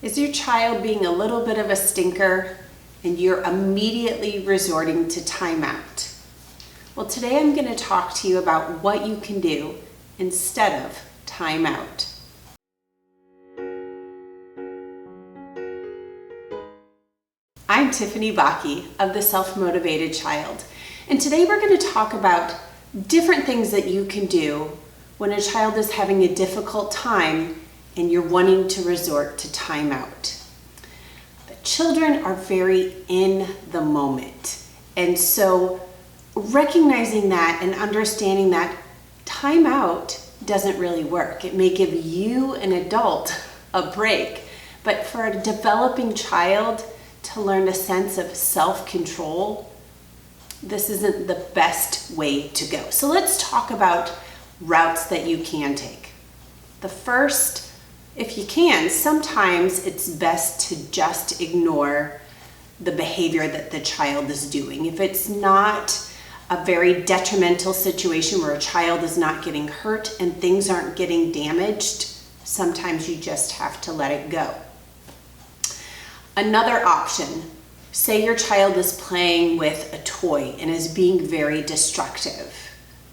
Is your child being a little bit of a stinker and you're immediately resorting to timeout? Well, today I'm going to talk to you about what you can do instead of timeout. I'm Tiffany Bakke of The Self-Motivated Child, and today we're going to talk about different things that you can do when a child is having a difficult time and you're wanting to resort to timeout. But children are very in the moment, and so recognizing that and understanding that timeout doesn't really work. It may give you, an adult, a break, but for a developing child to learn a sense of self-control, this isn't the best way to go. So let's talk about routes that you can take. The first, if you can, sometimes it's best to just ignore the behavior that the child is doing. If it's not a very detrimental situation where a child is not getting hurt and things aren't getting damaged, sometimes you just have to let it go. Another option, say your child is playing with a toy and is being very destructive.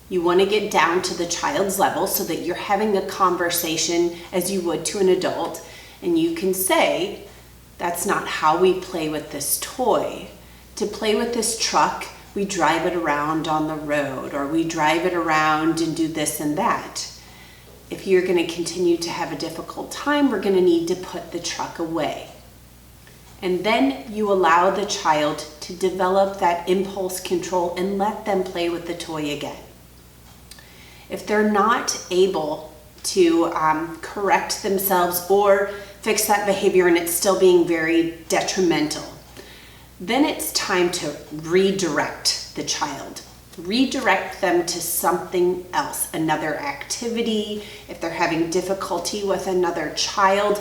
You want to get down to the child's level so that you're having a conversation as you would to an adult, and you can say, that's not how we play with this toy. To play with this truck, we drive it around on the road, or we drive it around and do this and that. If you're going to continue to have a difficult time, we're going to need to put the truck away. And then you allow the child to develop that impulse control and let them play with the toy again. If they're not able to correct themselves or fix that behavior and it's still being very detrimental, then it's time to redirect the child. Redirect them to something else, another activity. If they're having difficulty with another child,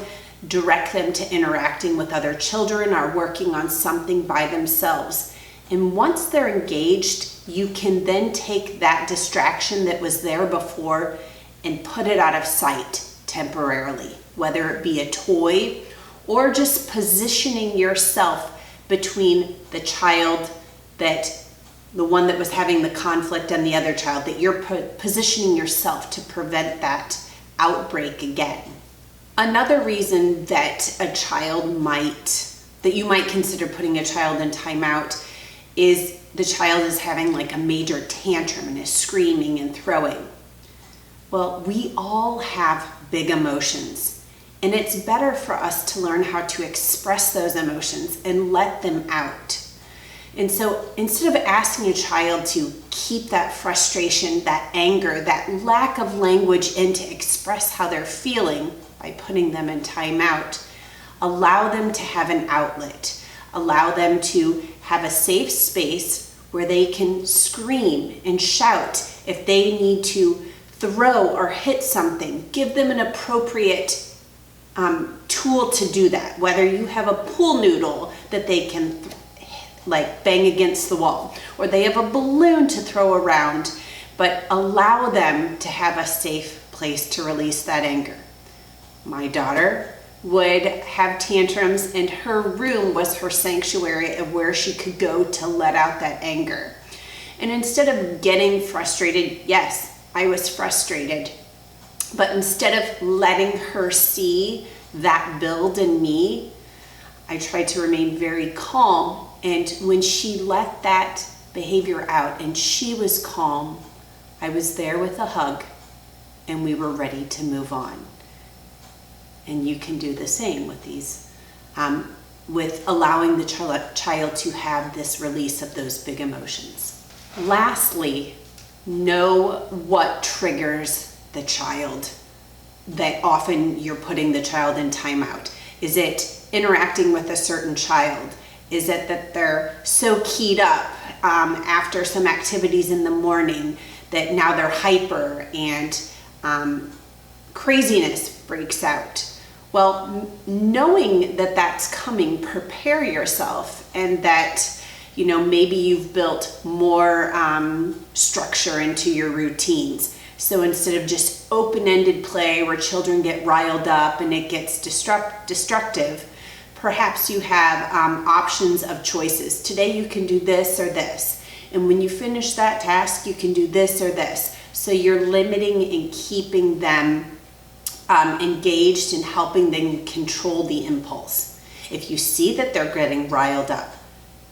direct them to interacting with other children or working on something by themselves. And once they're engaged, you can then take that distraction that was there before and put it out of sight temporarily, whether it be a toy or just positioning yourself between the child the one that was having the conflict and the other child, that you're positioning yourself to prevent that outbreak again. Another reason that you might consider putting a child in timeout is the child is having like a major tantrum and is screaming and throwing. Well, we all have big emotions, and it's better for us to learn how to express those emotions and let them out. And so instead of asking a child to keep that frustration, that anger, that lack of language in to express how they're feeling by putting them in timeout, allow them to have an outlet. Allow them to have a safe space where they can scream and shout. If they need to throw or hit something, give them an appropriate tool to do that. Whether you have a pool noodle that they can bang against the wall, or they have a balloon to throw around, but allow them to have a safe place to release that anger. My daughter would have tantrums, and her room was her sanctuary of where she could go to let out that anger. And instead of getting frustrated, yes, I was frustrated, but instead of letting her see that build in me, I tried to remain very calm. And when she let that behavior out and she was calm, I was there with a hug and we were ready to move on. And you can do the same with these, with allowing the child to have this release of those big emotions. Lastly, know what triggers the child that often you're putting the child in timeout. Is it interacting with a certain child? Is it that they're so keyed up after some activities in the morning that now they're hyper and craziness breaks out? Well, knowing that that's coming, prepare yourself, and that maybe you've built more structure into your routines. So instead of just open-ended play where children get riled up and it gets destructive, perhaps you have options of choices. Today you can do this or this. And when you finish that task, you can do this or this. So you're limiting and keeping them engaged and helping them control the impulse. If you see that they're getting riled up,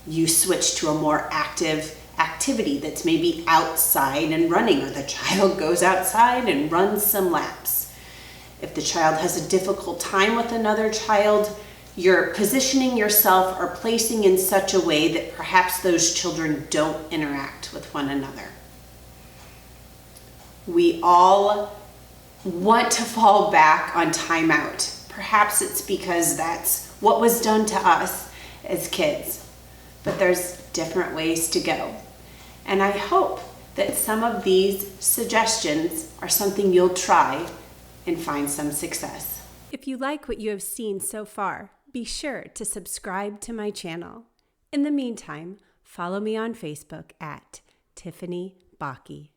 you switch to a more active activity that's maybe outside and running, or the child goes outside and runs some laps. If the child has a difficult time with another child, you're positioning yourself or placing in such a way that perhaps those children don't interact with one another. We all want to fall back on timeout. Perhaps it's because that's what was done to us as kids, but there's different ways to go. And I hope that some of these suggestions are something you'll try and find some success. If you like what you have seen so far, be sure to subscribe to my channel. In the meantime, follow me on Facebook at Tiffany Bakke.